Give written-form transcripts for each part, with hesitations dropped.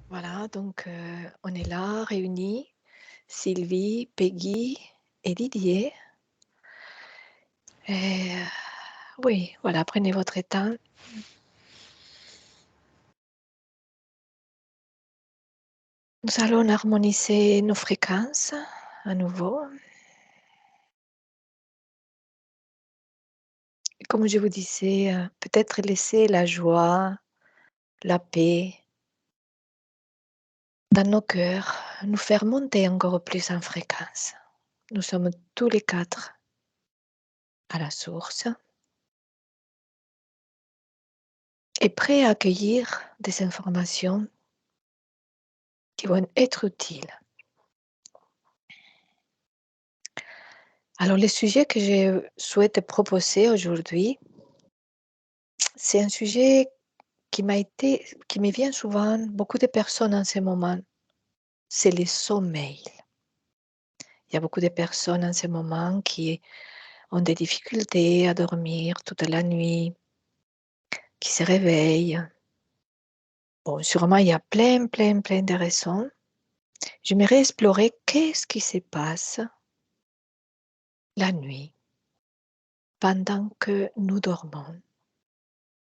Voilà, donc on est là, réunis, Sylvie, Peggy et Didier. Et oui, voilà, prenez votre temps. Nous allons harmoniser nos fréquences à nouveau. Et comme je vous disais, peut-être laisser la joie, la paix dans nos cœurs, nous faire monter encore plus en fréquence. Nous sommes tous les quatre à la source et prêts à accueillir des informations qui vont être utiles. Alors, le sujet que je souhaite proposer aujourd'hui, c'est un sujet qui me vient souvent, beaucoup de personnes en ce moment, c'est le sommeil. Il y a beaucoup de personnes en ce moment qui ont des difficultés à dormir toute la nuit, qui se réveillent. Bon, sûrement, il y a plein de raisons. J'aimerais explorer qu'est-ce qui se passe la nuit pendant que nous dormons.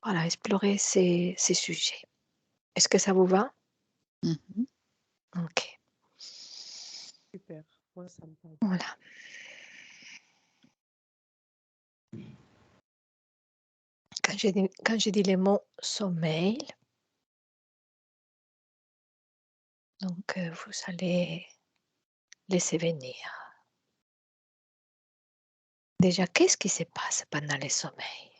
Voilà, explorer ces sujets. Est-ce que ça vous va? Mhm. Ok, Super, moi ça me parle. voilà. Quand je dis les mots sommeil, donc vous allez laisser venir. Déjà, qu'est-ce qui se passe pendant le sommeil?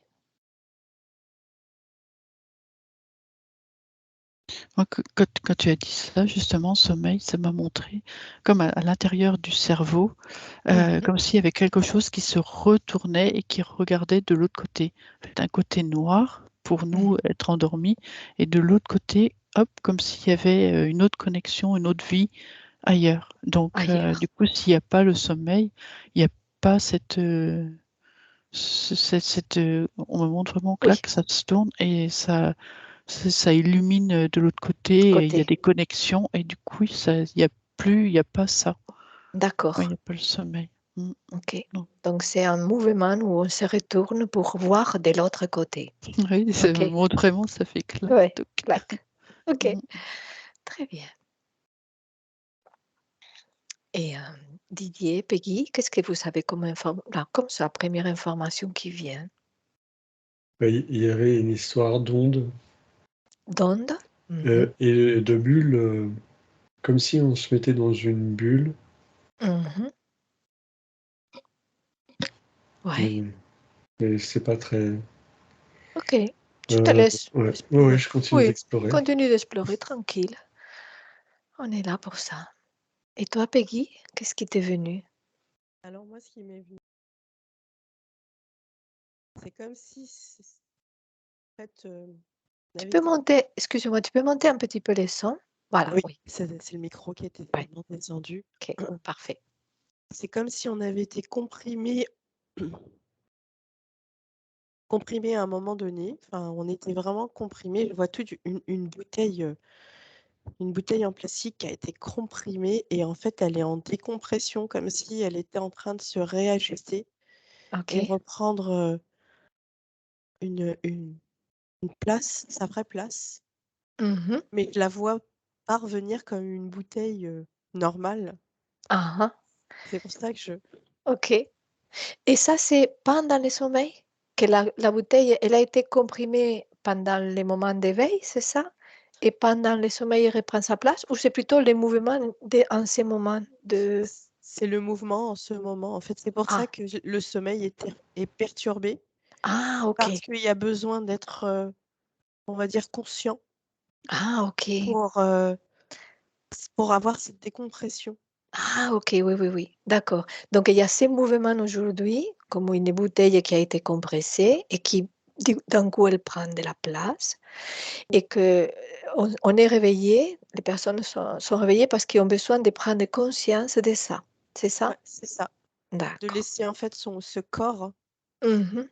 Moi, quand tu as dit ça, justement, sommeil, ça m'a montré comme à l'intérieur du cerveau, Mhm. comme s'il y avait quelque chose qui se retournait et qui regardait de l'autre côté. D'un côté noir, pour nous, être endormis, et de l'autre côté, hop, comme s'il y avait une autre connexion, une autre vie ailleurs. Donc, Ailleurs. du coup, s'il n'y a pas le sommeil, il n'y a pas on me montre vraiment que là, Oui, que ça se tourne et ça illumine de l'autre côté l'autre et il y a côté. des connexions et du coup, il y a pas ça. Ouais, il D'accord. n'y a pas le sommeil. Ok. Non. Donc, c'est un mouvement où on se retourne pour voir de l'autre côté. Oui, ça Ok. me montre vraiment, ça fait clac, Oui, toc. clac. Ok. Mmh. Très bien. Et Didier, Peggy, qu'est-ce que vous avez comme information? Comme ça, première information qui vient. Il y avait une histoire d'ondes D'onde. Mhm. et de bulles, comme si on se mettait dans une bulle. Mhm. Ouais. Mais c'est pas très. Ok. Je te laisse Ouais, explorer. je continue Oui, d'explorer. continue d'explorer, tranquille. On est là pour ça. Et toi, Peggy, qu'est-ce qui t'est venu? Alors moi ce qui m'est venu, c'est comme si en fait, on Tu avait peux été monter, excuse-moi, tu peux monter un petit peu les sons? Voilà, oui, oui. c'est le micro qui était Ouais. tellement descendu. Ok, parfait. C'est comme si on avait été comprimé comprimé à un moment donné, enfin on était vraiment comprimé. Je vois toute une bouteille en plastique qui a été comprimée et en fait elle est en décompression comme si elle était en train de se réajuster et Ok. reprendre, une place, sa vraie place. Mhm. Mais je la vois pas revenir comme une bouteille, normale. Ah, ah. C'est pour ça que je Ok. Et ça, c'est pendant le sommeil? Que la bouteille, elle a été comprimée pendant les moments d'éveil, c'est ça? Et pendant le sommeil, elle reprend sa place? Ou c'est plutôt les mouvements en ces moments de... c'est le mouvement en ce moment. En fait, c'est pour ça Ah, que le sommeil est perturbé ah, ok. parce qu'il y a besoin d'être, on va dire conscient Ah, ok. pour, pour avoir cette décompression. Ah, ok, oui, oui, oui. D'accord. Donc, il y a ces mouvements aujourd'hui, comme une bouteille qui a été compressée et qui, d'un coup, elle prend de la place. Et que on est réveillé, les personnes sont réveillées parce qu'ils ont besoin de prendre conscience de ça. C'est ça? Ouais, c'est ça. De D'accord. laisser en fait ce corps Mmh.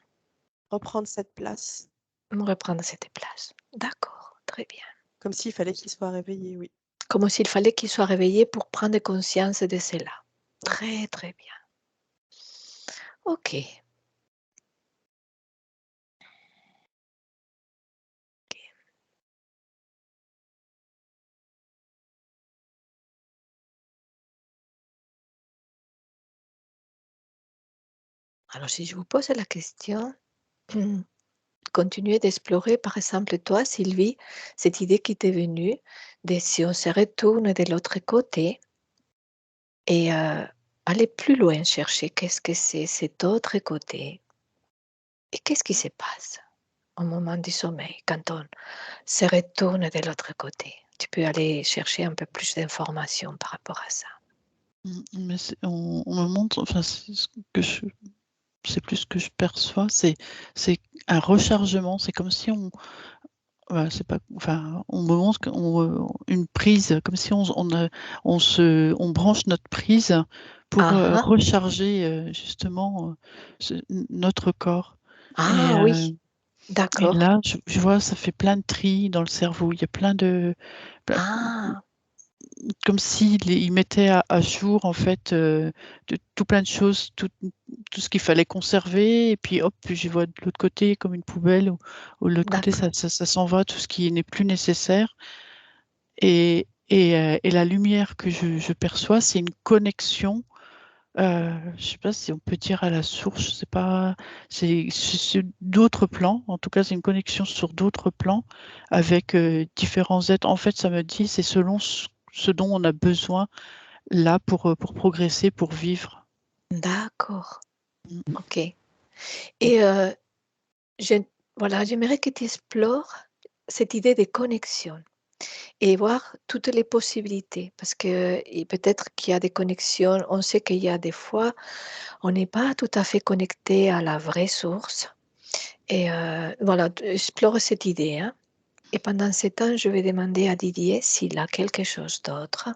reprendre cette place. Reprendre cette place. D'accord, très bien. Comme s'il fallait qu'il soit réveillé, oui. Comme s'il fallait qu'il soit réveillé pour prendre conscience de cela. Très, très bien. Ok. Alors, si je vous pose la question, continuez d'explorer, par exemple, toi, Sylvie, cette idée qui t'est venue de si on se retourne de l'autre côté et aller plus loin chercher qu'est-ce que c'est cet autre côté et qu'est-ce qui se passe au moment du sommeil quand on se retourne de l'autre côté. Tu peux aller chercher un peu plus d'informations par rapport à ça. Mais on me montre, enfin, c'est plus ce que je perçois, c'est un rechargement. C'est comme si c'est pas, enfin, on me montre une prise, comme si on branche notre prise pour Ah, recharger justement notre corps. Et, oui, et d'accord. là, je vois, ça fait plein de tri dans le cerveau. Il y a plein de, Ah, comme il mettait à jour en fait tout plein de choses, tout ce qu'il fallait conserver, et puis hop, je vois de l'autre côté comme une poubelle, ou de l'autre côté d'accord. ça s'en va, tout ce qui n'est plus nécessaire. Et la lumière que je perçois, c'est une connexion. Je sais pas si on peut dire à la source, je sais pas, c'est d'autres plans. En tout cas, c'est une connexion sur d'autres plans avec différents êtres. En fait, ça me dit, c'est selon ce dont on a besoin là pour progresser, pour vivre. D'accord. Mm. Ok. Et je, voilà, j'aimerais que tu explores cette idée de connexion et voir toutes les possibilités. Parce que et peut-être qu'il y a des connexions, on sait qu'il y a des fois, on n'est pas tout à fait connecté à la vraie source. Et voilà, explore cette idée. Hein. Et pendant ce temps, je vais demander à Didier s'il a quelque chose d'autre.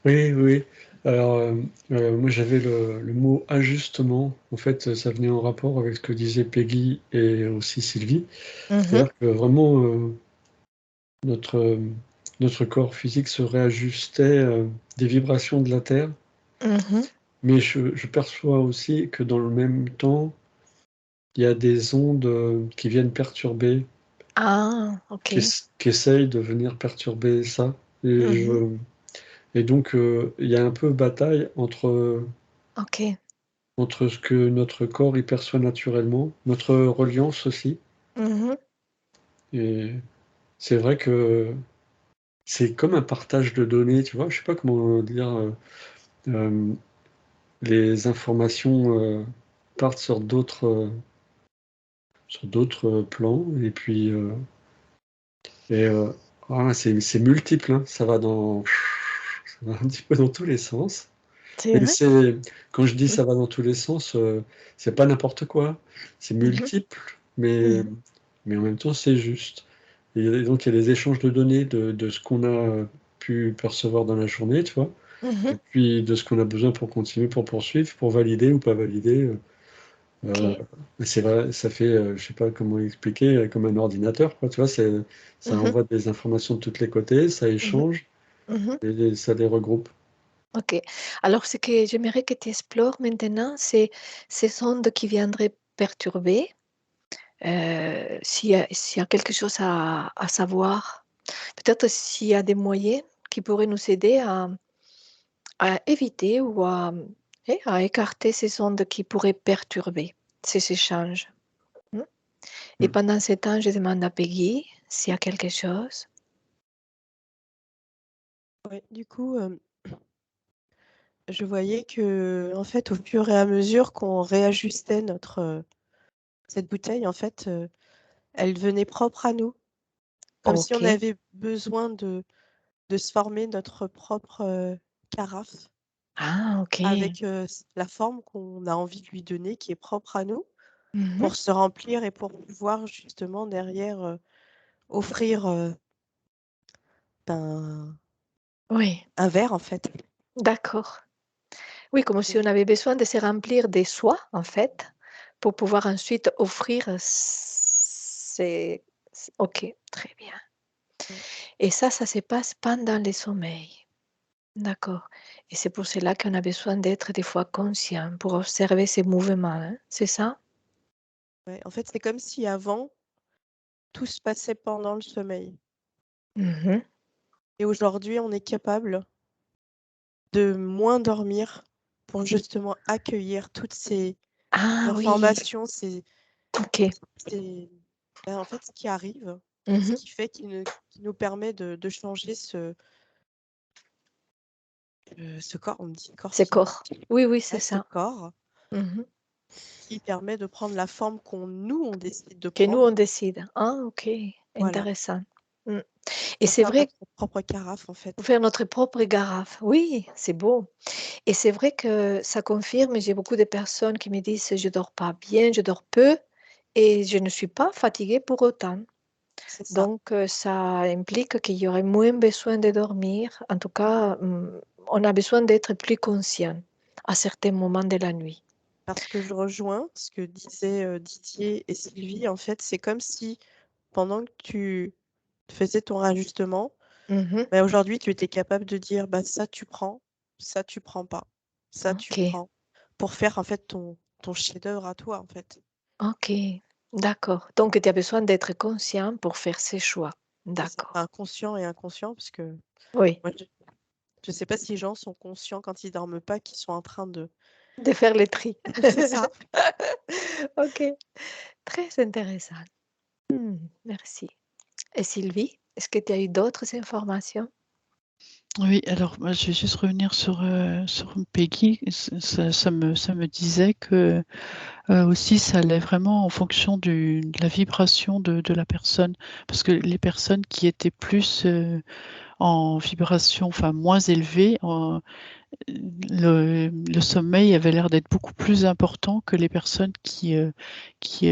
Oui, oui. Alors, moi j'avais le mot ajustement. En fait, ça venait en rapport avec ce que disaient Peggy et aussi Sylvie. Mhm, C'est-à-dire que vraiment, notre corps physique se réajustait des vibrations de la Terre. mhm. Mais je perçois aussi que dans le même temps, il y a des ondes qui viennent perturber, Ah, ok. qui essayent de venir perturber ça. Et, Mhm, et donc, il y a un peu bataille ok. entre ce que notre corps y perçoit naturellement, notre reliance aussi. Mhm, Et c'est vrai que c'est comme un partage de données, tu vois. Je sais pas comment dire. Euh, les informations partent sur d'autres plans et puis et, c'est multiple, hein. Ça va un petit peu dans tous les sens. c'est Mais vrai? quand je dis Mhm, ça va dans tous les sens, c'est pas n'importe quoi. C'est mhm, multiple, mais, mhm, mais en même temps, c'est juste. Et donc, il y a des échanges de données de ce qu'on a pu percevoir dans la journée, tu vois, et mhm. puis de ce qu'on a besoin pour continuer, pour poursuivre, pour valider ou pas valider. Euh, Ok. c'est vrai, ça fait, je sais pas comment expliquer, comme un ordinateur, quoi, tu vois, ça Mhm, envoie des informations de tous les côtés, ça mhm, échange mhm. et ça les regroupe. Ok. Alors, ce que j'aimerais que tu explores maintenant, c'est ces ondes qui viendraient perturber. S'il y a quelque chose à savoir, peut-être s'il y a des moyens qui pourraient nous aider à éviter ou à écarter ces ondes qui pourraient perturber ces échanges. Hmm. Et Mm. pendant ce temps, je demande à Peggy s'il y a quelque chose. Ouais, du coup, je voyais que, en fait, au fur et à mesure qu'on réajustait cette bouteille, en fait, elle devenait propre à nous. Comme si on Ok. avait besoin de se former notre propre, carafe Ah, ok. avec, la forme qu'on a envie de lui donner, qui est propre à nous, Mhm. pour se remplir et pour pouvoir justement derrière, offrir, ben, Oui, un verre, en fait. d'accord. Oui, comme si Et on avait besoin de se remplir de soi, en fait, pour pouvoir ensuite offrir ces... Ok, très bien. Mmh. Et ça se passe pendant le sommeil. D'accord. Et c'est pour cela qu'on a besoin d'être des fois conscient pour observer ces mouvements, hein, c'est ça? Ouais, en fait, c'est comme si avant, tout se passait pendant le sommeil Mmh. et aujourd'hui, on est capable de moins dormir pour justement accueillir toutes ces Ah oui, informations, OK. ces en fait, ce qui arrive, ce Mmh. qui fait qui nous permet de changer ce corps, on me dit corps C'est corps. Oui, oui, c'est ce ça. corps Mmh. qui permet de prendre la forme on décide de Que nous, on prendre. décide. Ah OK, Voilà, intéressant. Mmh. Et pour c'est faire vrai, notre propre carafe, en pour fait. faire notre propre garafe. Oui, c'est beau. Et c'est vrai que ça confirme, j'ai beaucoup de personnes qui me disent: «Je dors pas bien, je dors peu et je ne suis pas fatiguée pour autant». C'est ça. Donc ça implique qu'il y aurait moins besoin de dormir. En tout cas, on a besoin d'être plus conscient à certains moments de la nuit. Parce que je rejoins ce que disaient, Didier et Sylvie. En fait, c'est comme si pendant que tu faisais ton réajustement, Mmh. bah, aujourd'hui, tu étais capable de dire: «Bah, ça tu prends pas, ça tu OK, prends», pour faire en fait ton chef-d'œuvre à toi, en fait. OK, d'accord. Donc tu as besoin d'être conscient pour faire ces choix. C'est ça, D'accord. enfin, conscient et inconscient parce que Oui, moi je sais pas si les gens sont conscients quand ils dorment pas qu'ils sont en train de de faire le tri. c'est ça. OK, très intéressant. Merci. Et Sylvie, est-ce que tu as eu d'autres informations? Oui, alors moi, je vais juste revenir sur Peggy. Ça me disait que aussi, ça allait vraiment en fonction de la vibration de la personne. Parce que les personnes qui étaient plus en vibration, enfin moins élevée, le sommeil avait l'air d'être beaucoup plus important que les personnes qui, qui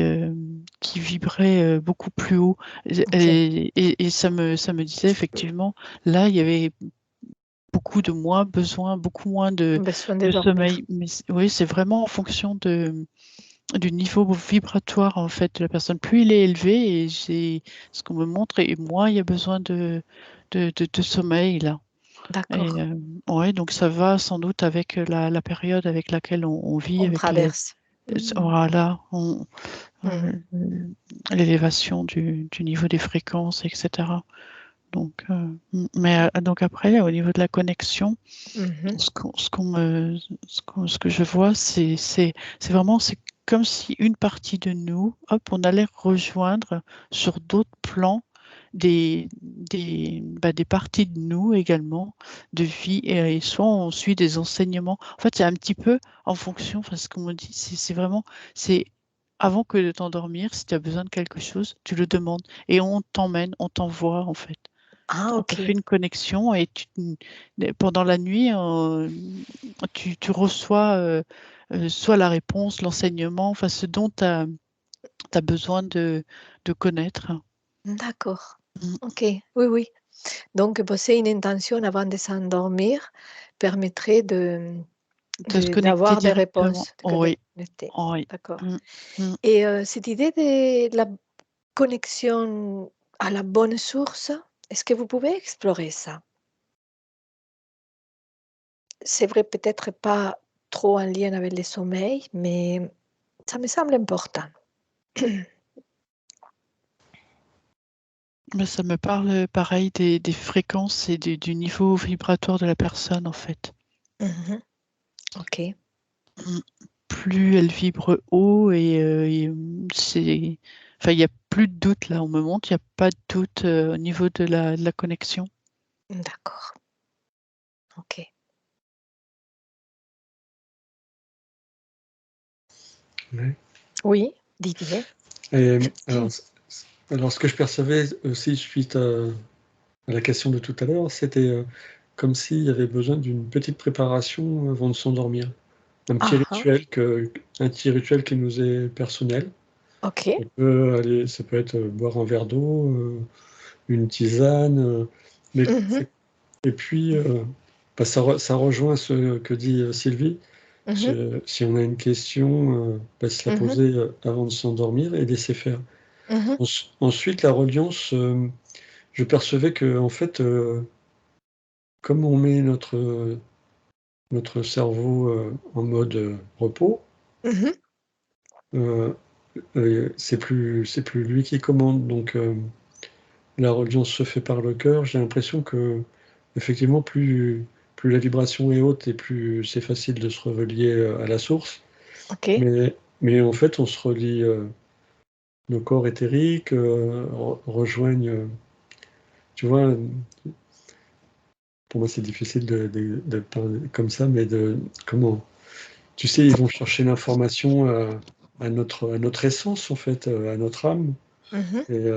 vibraient beaucoup plus haut. OK. Et ça me disait effectivement, là, il y avait beaucoup de moins besoin, beaucoup moins Besoin de de dormir. sommeil. Mais oui, c'est vraiment en fonction du niveau vibratoire en fait de la personne. Plus il est élevé, et c'est ce qu'on me montre, et moins il y a besoin de sommeil là. Et D'accord, ouais, donc ça va sans doute avec la période avec laquelle on vit, on avec traverse. voilà, Mmh. heu, l'élévation du niveau des fréquences, et cetera. Donc mais donc après, au niveau de la connexion, Mmh. ce que je vois, c'est vraiment, c'est comme si une partie de nous, hop, on allait rejoindre sur d'autres plans des parties de nous également, de vie, et soit on suit des enseignements. En fait, c'est un petit peu en fonction, enfin, ce qu'on me dit, c'est vraiment, c'est avant que de t'endormir, si tu as besoin de quelque chose, tu le demandes et on t'emmène, on t'envoie, en fait. Ah On fait OK. une connexion, et pendant la nuit, tu reçois soit la réponse, l'enseignement, enfin ce dont tu as besoin de connaître. D'accord. Mm. OK. Oui, oui. Donc poser une intention avant de s'endormir permettrait De se connecter d'avoir des directement. réponses, de Oui, connecter. oui. D'accord. Mm, mm. Et cette idée de la connexion à la bonne source, est-ce que vous pouvez explorer ça? C'est vrai, peut-être pas trop en lien avec le sommeil, mais ça me semble important. Mais ça me parle pareil des fréquences et du niveau vibratoire de la personne, en fait. Mmh. OK. Mm. Plus elle vibre haut, c'est, enfin, il y a plus de doute là, on me montre, il y a pas de doute au niveau de la connexion. D'accord. OK. Ouais. Oui, Didier? Et alors, ce que je percevais aussi suite à la question de tout à l'heure, c'était comme s'il y avait besoin d'une petite préparation avant de s'endormir. Ah ah, Un petit rituel qui nous est personnel. OK. Ça peut être boire un verre d'eau, une tisane, mais Mmh mh. et puis, bah, ça rejoint ce que dit Sylvie. Mmh mh. Si on a une question, bah, se la Mmh. poser avant de s'endormir et laisser faire. Mmh. Ensuite, la reliance, je percevais que, en fait, comme on met notre cerveau en mode repos, Mhm. c'est plus lui qui commande. Donc, la religion se fait par le cœur. J'ai l'impression que, effectivement, plus la vibration est haute et plus c'est facile de se relier à la source. Ok. Mais en fait, on se relie, nos corps éthériques rejoignent. Tu vois, pour moi, c'est difficile de parler comme ça, mais comment. Tu sais, ils vont chercher l'information à notre essence, en fait, à notre âme. Mhm. Et,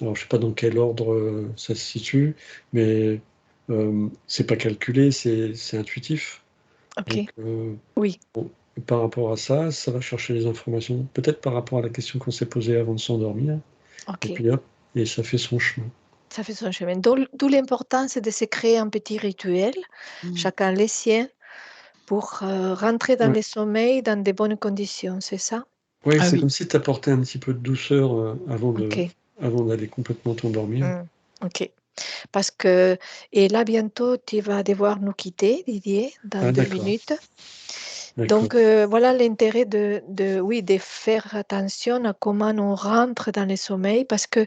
alors, je sais pas dans quel ordre ça se situe, mais c'est pas calculé, c'est intuitif. Ok. Donc, Oui. bon, par rapport à ça, ça va chercher les informations. Peut-être par rapport à la question qu'on s'est posée avant de s'endormir. Et Ok. puis hop, et ça fait son chemin. Ça fait son chemin. D'où l'importance de se créer un petit rituel, chacun les siens, pour rentrer dans Ouais, le sommeil dans de bonnes conditions, c'est ça? ouais, Ah c'est oui, comme si tu apportais un petit peu de douceur Ok. avant d'aller complètement t'endormir. Mm. Ok. Parce que, et là, bientôt, tu vas devoir nous quitter, Didier, dans Ah, 2 minutes. d'accord. Donc, voilà l'intérêt oui, de faire attention à comment on rentre dans le sommeil, parce que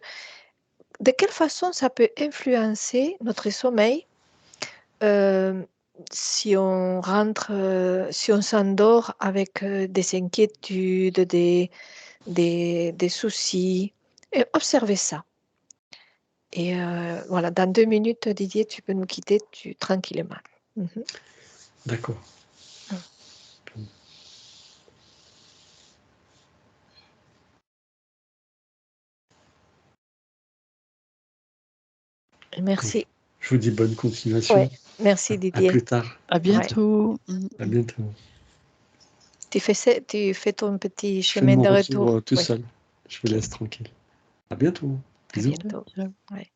de quelle façon ça peut influencer notre sommeil euh, si on rentre, si on s'endort avec des inquiétudes, des soucis. Et observez ça. Et voilà, dans 2 minutes, Didier, tu peux nous quitter tranquillement. Mhm. D'accord. Donc, Merci. je vous dis bonne continuation. Ouais, merci À Didier. plus tard. à Ouais. bientôt. À bientôt. Tu fais ton petit Je fais chemin mon de retour retour. tout Oui, seul. Je vous ok. laisse tranquille. À bientôt. À Bisous. bientôt. Ciao. Ouais.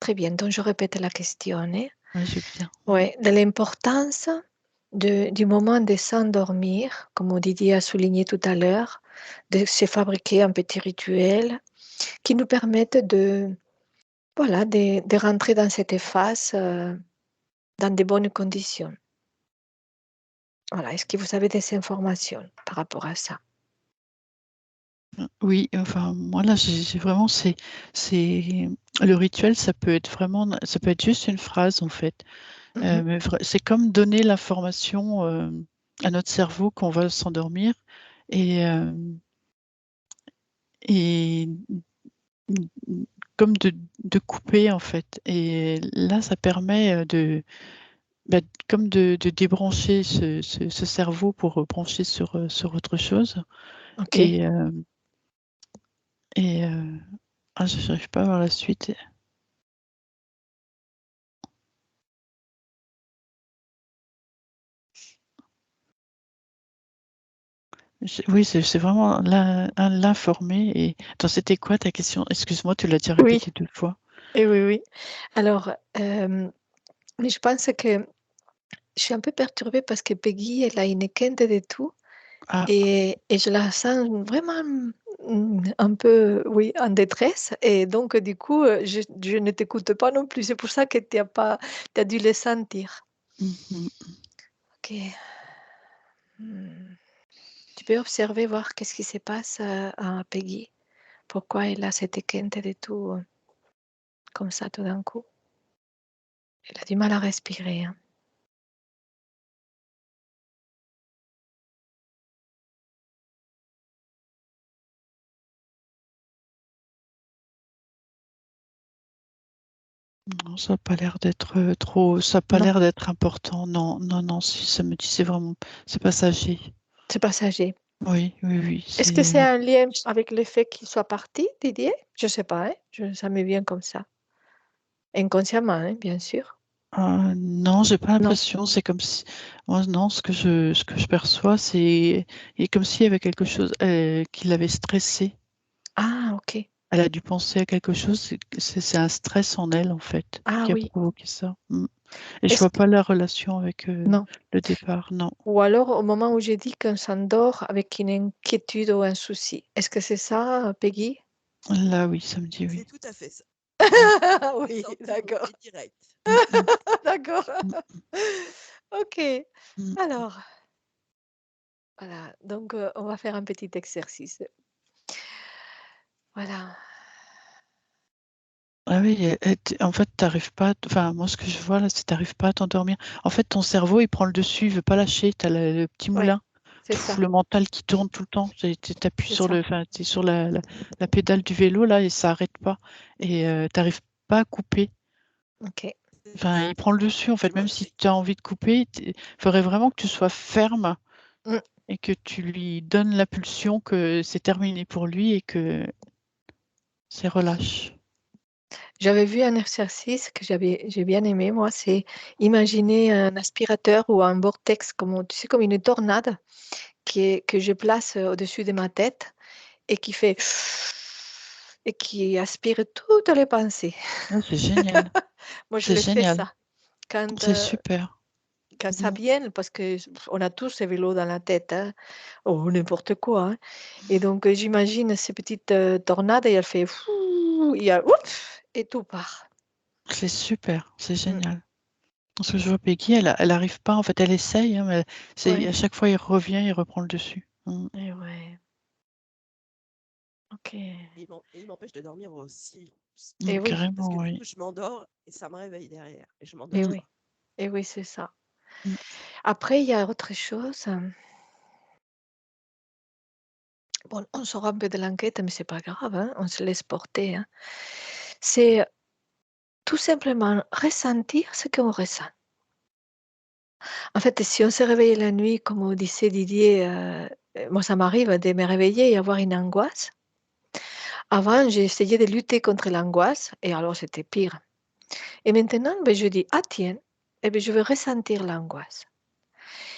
Très bien, donc je répète la question. Hein. Ouais, je veux bien. Ouais, de l'importance du moment de s'endormir, comme Didier a souligné tout à l'heure, de se fabriquer un petit rituel qui nous permette voilà, de rentrer dans cette phase dans de bonnes conditions. Voilà, est-ce que vous avez des informations par rapport à ça? Oui, enfin, moi là, j'ai vraiment, c'est le rituel, ça peut être vraiment, ça peut être juste une phrase en fait. Mhm. Mais c'est comme donner l'information à notre cerveau qu'on va s'endormir et, et comme de couper en fait. Et là, ça permet bah, comme de débrancher ce cerveau pour brancher sur autre chose. Ok. Et, je n'arrive pas à voir la suite. Oui, c'est vraiment l'informer. Et attends, c'était quoi ta question? Excuse-moi, tu l'as déjà Oui, répété 2 fois. et oui, oui. Alors, mais je pense que je suis un peu perturbée parce que Peggy, elle a une quinte de tout Ah, et je la sens vraiment un peu, oui, en détresse. Et donc, du coup, je ne t'écoute pas non plus. C'est pour ça que tu as dû le sentir. mhm. Ok. Hmm. Tu peux observer, voir qu'est-ce qui se passe à Peggy. Pourquoi elle a cette quinte de tout comme ça tout d'un coup. Elle a du mal à respirer. Hein. Non, ça n'a pas l'air d'être trop, ça n'a pas Non, l'air d'être important. Non, non, non, si ça me dit, c'est vraiment, c'est passager. c'est passager. Oui, oui, oui, Est-ce que c'est. c'est un lien avec le fait qu'il soit parti, Didier? Je ne sais pas, hein. Ça me vient comme ça. Inconsciemment, hein, bien sûr. Non, j'ai pas Non. l'impression. C'est comme si, moi, non, ce que je perçois, c'est comme s'il y avait quelque chose qui l'avait stressé. Ah, ok. Elle a dû penser à quelque chose. C'est un stress en elle, en fait, Ah qui a oui, provoqué ça. Mm. Et je Est-ce vois que... pas la relation avec Non. le départ, non. Ou alors au moment où j'ai dit qu'on s'endort avec une inquiétude ou un souci. Est-ce que c'est ça, Peggy? Là, oui, ça me dit C'est oui. tout à fait ça. Oui, Sentiment d'accord. est direct. Mm, mm, D'accord. mm, Ok. mm. Alors, voilà. Donc, on va faire un petit exercice. Voilà. Ah oui, en fait, t'arrives pas, enfin, moi, ce que je vois là, c'est que t'arrives pas à t'endormir. En fait, ton cerveau, il prend le dessus, il veut pas lâcher. T'as le petit Oui, moulin, c'est ça. le mental qui tourne tout le temps. T'appuies C'est sur ça. enfin, t'es sur la pédale du vélo là et ça arrête pas. Et t'arrives pas à couper. Ok. Enfin, il prend le dessus en Et fait, moi, même si tu as envie de couper, il faudrait vraiment que tu sois ferme Mm. et que tu lui donnes l'impulsion que c'est terminé pour lui et que c'est relâche. J'avais vu un exercice que j'ai bien aimé, moi, c'est imaginer un aspirateur ou un vortex, comme, tu sais, comme une tornade que je place au-dessus de ma tête et qui fait et qui aspire toutes les pensées. Ah, c'est génial, Moi, je c'est le fais génial, ça quand, c'est super. ça Mhm. vient, parce que on a tous ces vélos dans la tête, hein, ou n'importe quoi, hein. Et donc, j'imagine ces petites tornades et elle fait fou, il y a ouf, et tout part. C'est super, c'est Mm. génial. Parce que je vois Peggy, elle arrive pas, en fait, elle essaye, hein, mais Ouais. à chaque fois, il revient, il reprend le dessus. Et ouais. Ok. il m'empêche de dormir aussi. Et oui, Parce que Carrément, du oui. coup, je m'endors et ça me réveille derrière. Et je et m'endors Mm, oui, pas. et oui, c'est ça. mm. Après, il y a autre chose. Bon, on sort un peu de l'enquête, mais c'est pas grave, hein, on se laisse porter, hein. C'est tout simplement ressentir ce qu'on ressent. En fait, si on se réveille la nuit, comme disait Didier, moi ça m'arrive de me réveiller et avoir une angoisse. Avant, j'ai essayé de lutter contre l'angoisse et alors c'était pire. Et maintenant, ben, je dis, ah tiens, eh ben, je veux ressentir l'angoisse.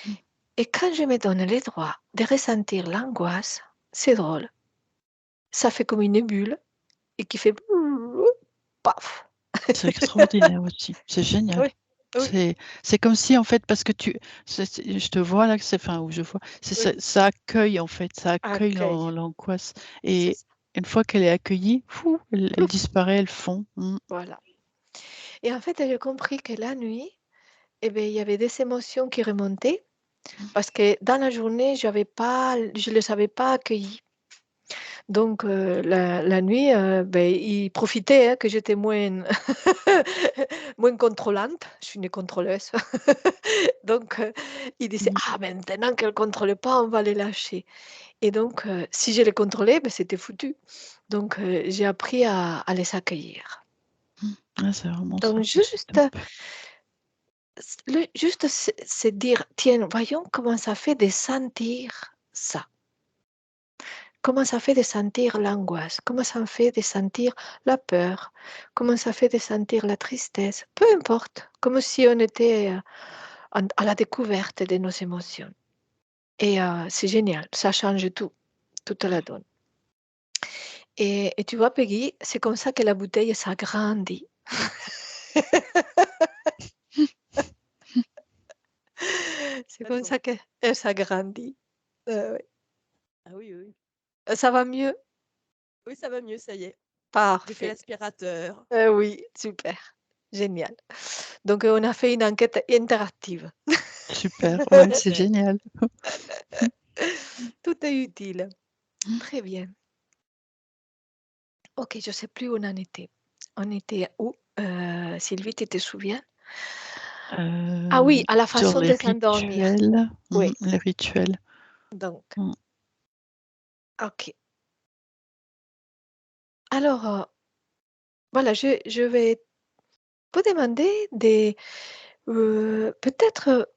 Mm. Et quand je me donne le droit de ressentir l'angoisse, c'est drôle. Ça fait comme une bulle et qui fait paf. C'est extraordinaire aussi, c'est génial. Oui, oui, C'est comme si, en fait, parce que je te vois là, enfin, où je vois, oui. ça accueille, en fait, ça accueille Accueil, l'angoisse. c'est Et ça. une fois qu'elle est accueillie, elle Plouf, disparaît, elle fond. voilà. Et en fait, j'ai compris que la nuit, eh ben, il y avait des émotions qui remontaient parce que dans la journée, je ne les avais pas accueillies. Donc, la nuit, ben, il profitait, hein, que j'étais moins, moins contrôlante. Je suis une contrôleuse. Donc, il disait, Mm. ah, maintenant qu'elle ne contrôle pas, on va les lâcher. Et donc, si je les contrôlais, ben, c'était foutu. Donc, j'ai appris à les accueillir. Ah, c'est vraiment ça, Donc, c'est top. juste se dire, tiens, voyons comment ça fait de sentir ça. Comment ça fait de sentir l'angoisse? Comment ça fait de sentir la peur? Comment ça fait de sentir la tristesse? Peu importe, comme si on était à la découverte de nos émotions. Et c'est génial, ça change tout, toute la donne. Et tu vois, Peggy, c'est comme ça que la bouteille s'agrandit. C'est comme Tellement. ça qu'elle s'agrandit. Oui. Ah oui, oui. Ça va mieux? Oui, ça va mieux, ça y est. J'ai fait Parfait. l'aspirateur. Oui, super. Génial. Donc, on a fait une enquête interactive. Super, ouais, c'est génial. Tout est utile. Très bien. Ok, je ne sais plus où on en était. On était où? Sylvie, tu te souviens? Ah oui, à la Sur façon les de s'endormir. rituels, Oui, les rituels. donc, Mm. ok. Alors, voilà, je vais vous demander de peut-être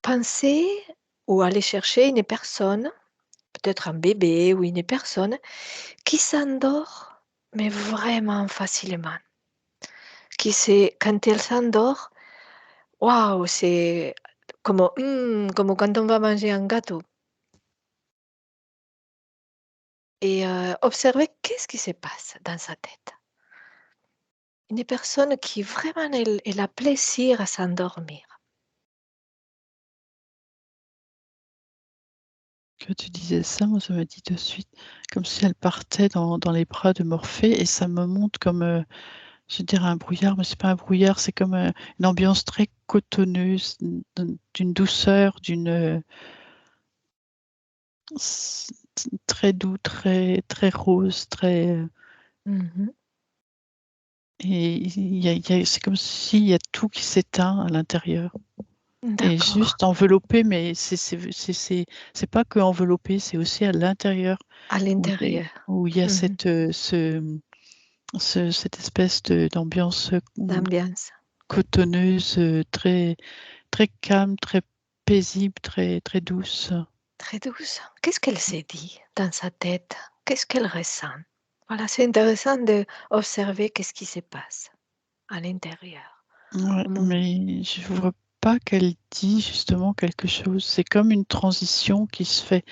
penser ou aller chercher une personne, peut-être un bébé ou une personne qui s'endort, mais vraiment facilement. Quand elle s'endort, waouh, c'est comme quand on va manger un gâteau. Et observer qu'est-ce qui se passe dans sa tête. Une personne qui vraiment, elle a plaisir à s'endormir. Quand tu disais ça, moi, ça m'a dit de suite, comme si elle partait dans les bras de Morphée, et ça me montre comme, je dirais un brouillard, mais c'est pas un brouillard, c'est comme une ambiance très cotonneuse, d'une douceur, très doux, très, très rose, très. Mhm. Et c'est comme s'il y a tout qui s'éteint à l'intérieur. Et D'accord. juste enveloppé, mais c'est pas que enveloppé, c'est aussi à l'intérieur À l'intérieur. où il y a Mhm. cette espèce d'ambiance L'ambiance. cotonneuse, très, très calme, très paisible, très, très douce. Très douce. Qu'est-ce qu'elle s'est dit dans sa tête? Qu'est-ce qu'elle ressent? Voilà, c'est intéressant d'observer qu'est-ce qui se passe à l'intérieur. Ouais, Au moment- mais je ne vois pas qu'elle dit justement quelque chose. C'est comme une transition qui se fait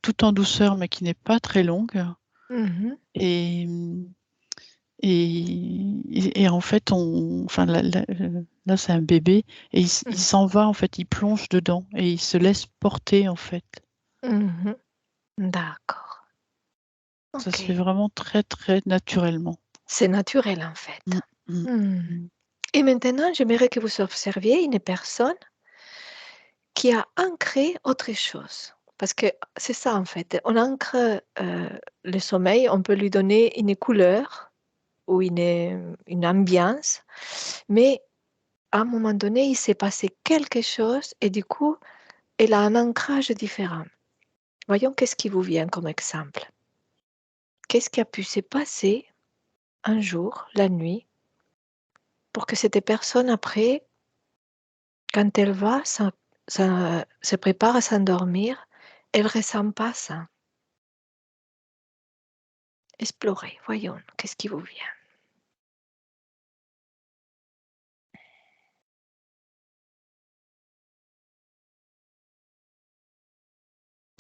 tout en douceur, mais qui n'est pas très longue. Mhm. Et, et en fait, enfin, là, c'est un bébé, et il s'en va, en fait, il plonge dedans, et il se laisse porter, en fait. Mhm. D'accord. Ça se Ok. fait vraiment très, très naturellement. C'est naturel en fait. Mm, mm, Hmm. mm. Et maintenant, j'aimerais que vous observiez une personne qui a ancré autre chose. Parce que c'est ça en fait. On ancre le sommeil, on peut lui donner une couleur ou une ambiance, mais à un moment donné, il s'est passé quelque chose et du coup, elle a un ancrage différent. Voyons qu'est-ce qui vous vient comme exemple. Qu'est-ce qui a pu se passer un jour, la nuit, pour que cette personne, après, quand elle va se prépare à s'endormir, elle ne ressent pas ça. Explorez, voyons, qu'est-ce qui vous vient.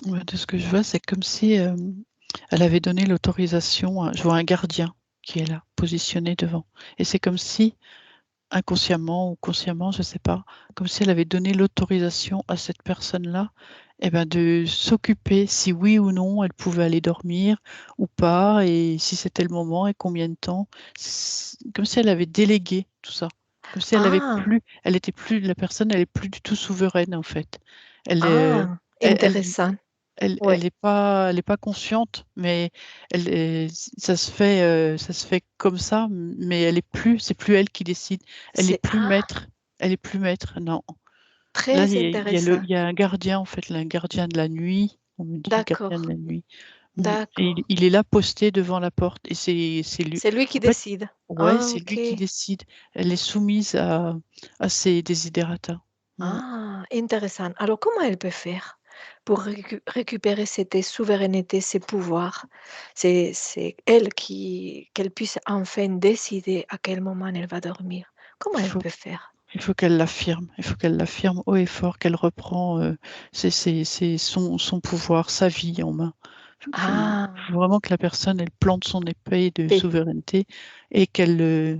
Ouais, de ce que je vois, c'est comme si elle avait donné l'autorisation. Je vois un gardien qui est là, positionné devant. Et c'est comme si, inconsciemment ou consciemment, je ne sais pas, comme si elle avait donné l'autorisation à cette personne-là, eh ben, de s'occuper si oui ou non elle pouvait aller dormir ou pas, et si c'était le moment et combien de temps. Comme si elle avait délégué tout ça. Comme si Ah, elle était plus, la personne, elle est plus du tout souveraine en fait. Elle, ah, elle, intéressant. elle Oui, est pas consciente, mais ça se fait comme ça, mais c'est plus elle qui décide. Elle est c'est plus maître, elle est plus maître. Non. Là, très intéressant. il y a un gardien, en fait, un gardien de la nuit. On me dit gardien de D'accord, la nuit. Et d'accord. il est là posté devant la porte. Et c'est lui. C'est lui qui En fait, décide. ouais, Ah, c'est lui ok. qui décide. Elle est soumise à ses desiderata. Mm. Ah, intéressant. Alors, comment elle peut faire pour récupérer cette souveraineté, ses pouvoirs? C'est elle qu'elle puisse enfin décider à quel moment elle va dormir. Comment elle Faut peut faire? Il faut qu'elle l'affirme. Il faut qu'elle l'affirme haut et fort, qu'elle reprend son pouvoir, sa vie en main. Ah, Faut vraiment que la personne, elle plante son épée de et souveraineté et qu'elle le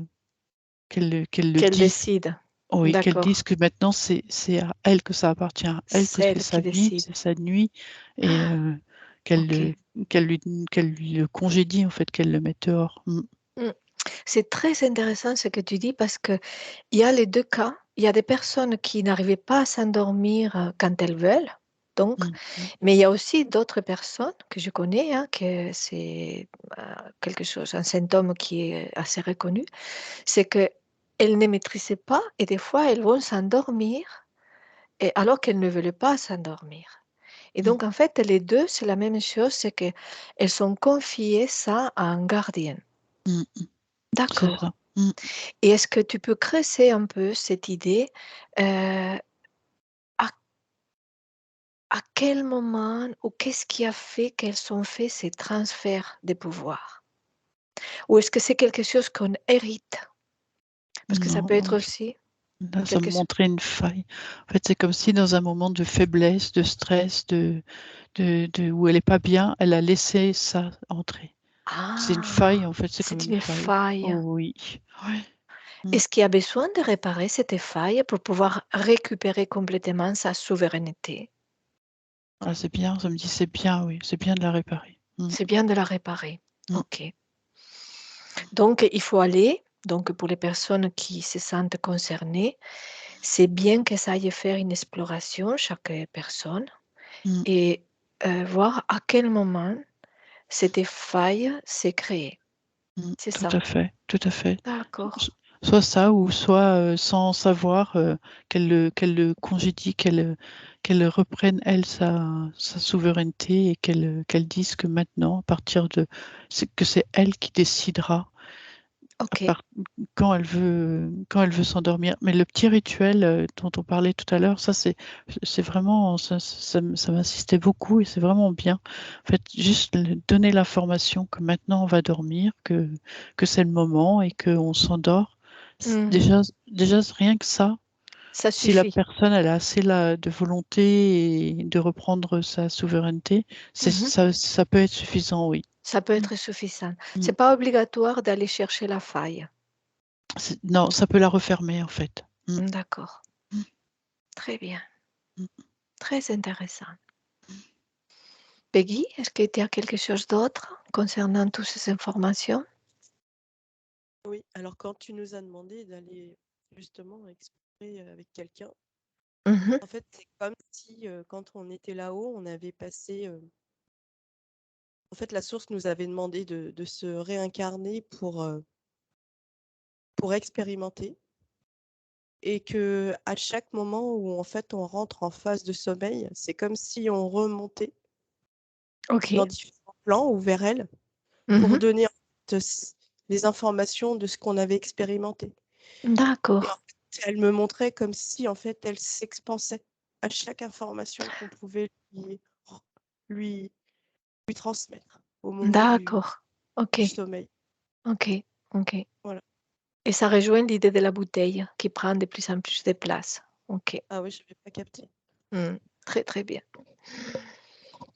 qu'elle dise. décide. Oui, qu'elle dise D'accord. que maintenant, c'est à elle que ça appartient, à elle que C'est c'est elle sa qui vie, décide. c'est sa nuit, et qu'elle Ok. le- qu'elle lui le congédie, en fait, qu'elle le mette dehors. Mm. Mm. C'est très intéressant ce que tu dis parce que il y a les deux cas. Il y a des personnes qui n'arrivaient pas à s'endormir quand elles veulent, donc, Mm. Mm. mais il y a aussi d'autres personnes que je connais, hein, que c'est quelque chose, un symptôme qui est assez reconnu, c'est que elles ne maîtrisaient pas et des fois elles vont s'endormir et alors qu'elles ne veulent pas s'endormir. Et Mm. donc en fait les deux c'est la même chose, c'est que elles sont confiées ça à un gardien. Mm. C'est ça. D'accord. Mm. Et est-ce que tu peux creuser un peu cette idée à, à quel moment ou qu'est-ce qui a fait qu'elles ont fait ces transferts de pouvoir? Ou est-ce que c'est quelque chose qu'on hérite? Parce que ça peut Non, être aussi là, ça me quelque chose. montrait une faille. En fait, c'est comme si dans un moment de faiblesse, de stress, où elle est pas bien, elle a laissé ça entrer. C'est une faille, Ah, en fait, c'est comme c'est une une faille. faille. Oh oui. Ouais. Mm. Est-ce qu'il y a besoin de réparer cette faille pour pouvoir récupérer complètement sa souveraineté? Ah, c'est bien, ça me dit c'est bien, oui, c'est bien de la réparer. Mm. C'est bien de la réparer. Mm. OK. Donc, il faut aller, donc pour les personnes qui se sentent concernées, c'est bien que ça aille faire une exploration, chaque personne, Mm. et voir à quel moment cette faille s'est créée. Mm. C'est Tout ça. à fait, tout à fait. D'accord. Soit ça, ou soit sans savoir qu'elle le congédie, qu'elle reprenne, elle, sa souveraineté et qu'elle dise que maintenant, à partir de... que c'est elle qui décidera OK. quand elle veut s'endormir. Mais le petit rituel dont on parlait tout à l'heure, ça c'est vraiment, ça m'insistait beaucoup et c'est vraiment bien. En fait, juste donner l'information que maintenant on va dormir, que c'est le moment et qu'on s'endort. Mhm. Déjà rien que ça, Ça si la suffit. personne elle a assez de volonté et de reprendre sa souveraineté, Mhm. ça peut être suffisant, oui. Ça peut Mm. être suffisant. Mm. C'est pas obligatoire d'aller chercher la faille. Non, ça peut la refermer en fait. Mm. D'accord. Mm. Très bien. Mm. Très intéressant. Peggy, est-ce que tu as quelque chose d'autre concernant toutes ces informations? Oui, alors quand tu nous as demandé d'aller justement explorer avec quelqu'un, Mhm. en fait, c'est comme si quand on était là-haut, on avait passé. En fait, la source nous avait demandé de se réincarner pour expérimenter. Et que à chaque moment où en fait on rentre en phase de sommeil, c'est comme si on remontait OK. dans différents plans ou vers elle pour Mhm. donner en fait, les informations de ce qu'on avait expérimenté. Et en D'accord. fait, elle me montrait comme si en fait elle s'expansait à chaque information qu'on pouvait lui, lui transmettre au moment D'accord. OK. du sommeil. OK. OK. Voilà. Et ça rejoint l'idée de la bouteille qui prend de plus en plus de place. OK. Ah oui, je n'avais pas capté. Très, très bien.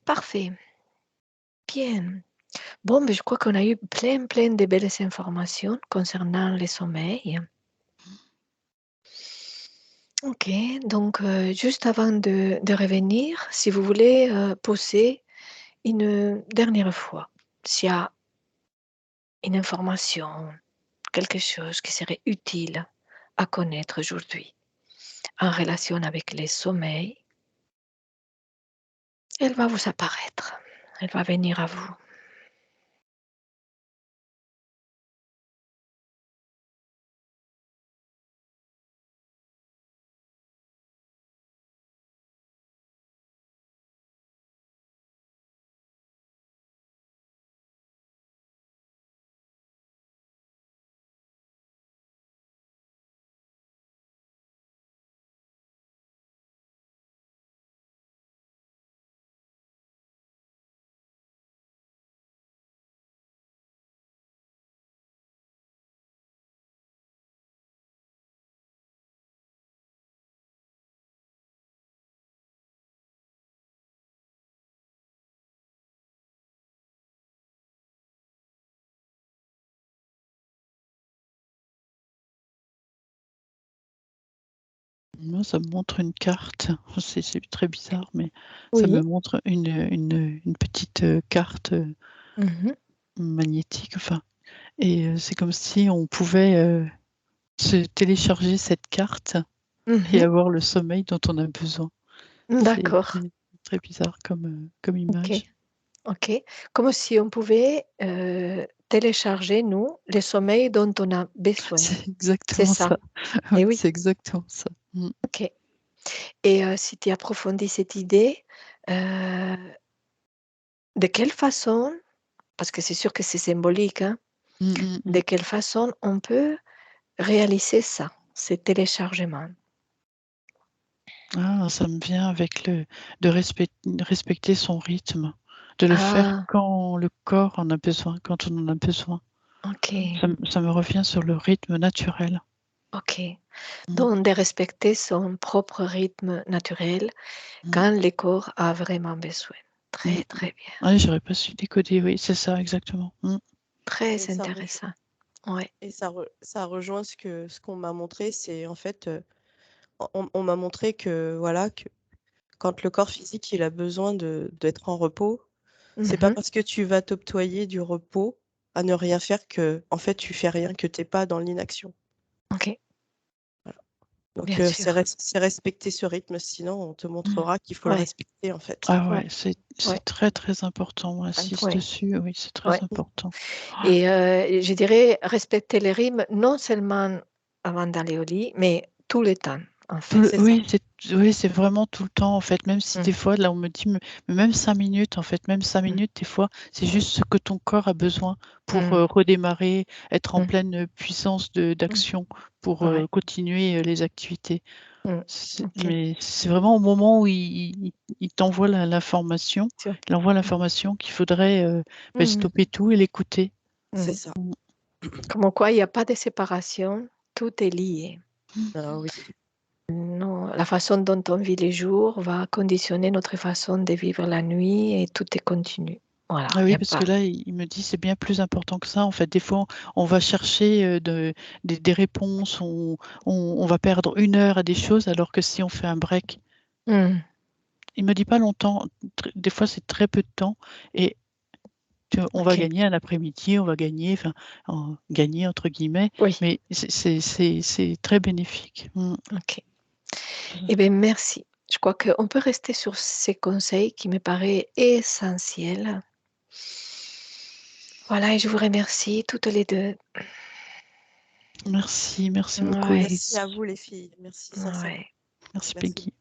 Parfait. Bien. Bon, mais je crois qu'on a eu plein, plein de belles informations concernant le sommeil. OK, donc juste avant de revenir, si vous voulez poser une dernière fois, s'il y a une information, quelque chose qui serait utile à connaître aujourd'hui en relation avec le sommeil, elle va vous apparaître, elle va venir à vous. Moi, ça me montre une carte. C'est très bizarre, mais ça Oui. me montre une petite carte Mhm. magnétique. Enfin, et c'est comme si on pouvait se télécharger cette carte et Mhm. avoir le sommeil dont on a besoin. C'est D'accord. très bizarre comme Ok. image. Ok. Comme si on pouvait télécharger, nous, le sommeil dont on a besoin. C'est C'est exactement ça. ça. Oui, Eh oui. c'est exactement ça. Mm. Ok. Et si tu approfondis cette idée, euh, de quelle façon, parce que c'est sûr que c'est symbolique, hein, Mm, mm, de mm. quelle façon on peut réaliser ça, ce téléchargement? Ah, ça me vient avec de respecter son rythme, de le faire Ah, quand le corps en a besoin, quand on en a besoin. ok, Ça me revient sur le rythme naturel. ok. Mm, Donc, de respecter son propre rythme naturel mm, quand le corps a vraiment besoin. mm, Très, mm. très bien. Ah, j'aurais pas su décoder, oui, c'est ça, exactement. Mm. Très Et ça rejoint intéressant. Ouais. Et ça rejoint ce qu'on m'a montré, c'est en fait, on m'a montré que voilà, que quand le corps physique, il a besoin d'être en repos, c'est pas Mhm. parce que tu vas t'octroyer du repos à ne rien faire que, en fait, tu fais rien, que t'es pas dans l'inaction. Ok, Donc, bien sûr. c'est respecter ce rythme, sinon on te Mm. montrera qu'il faut le Ouais, respecter, en fait. Ah ouais, ouais, c'est ouais. très très important. On insiste Ouais, dessus. Oui, c'est très ouais. important. Et je dirais respecter les rythmes, non seulement avant d'aller au lit, mais tout le temps, en fait. C'est ça. Oui, c'est vraiment tout le temps, en fait. Même si Mm. des fois, là, on me dit, mais même 5 minutes, en fait, même 5 minutes, des fois, c'est juste ce que ton corps a besoin pour Mm. redémarrer, être en Mm. pleine puissance Mm. d'action pour Ouais. continuer les activités. Mm. Ok. Mais c'est vraiment au moment où il t'envoie l'information, Sûr. il envoie l'information qu'il faudrait Mm. stopper tout et l'écouter. C'est Mm. ça. Comme quoi, il n'y a pas de séparation, tout est lié. Ah oui. Non, la façon dont on vit les jours va conditionner notre façon de vivre la nuit et tout est continu. Voilà, Ah il n'y oui, a parce pas. que là, il me dit c'est bien plus important que ça. En fait, des fois, on va chercher des réponses, on va perdre 1 heure à des choses, alors que si on fait un break, Mm. il me dit pas longtemps, des fois c'est très peu de temps, et on va Ok. gagner un après-midi, on va gagner, gagner entre guillemets, Oui, mais c'est très bénéfique. ok. Eh bien, merci. Je crois qu'on peut rester sur ces conseils qui me paraissent essentiels. Voilà, et je vous remercie toutes les deux. Merci beaucoup, Ouais, Merci Elise. à vous, les filles. Merci sincèrement. ouais. Merci, Merci. Peggy.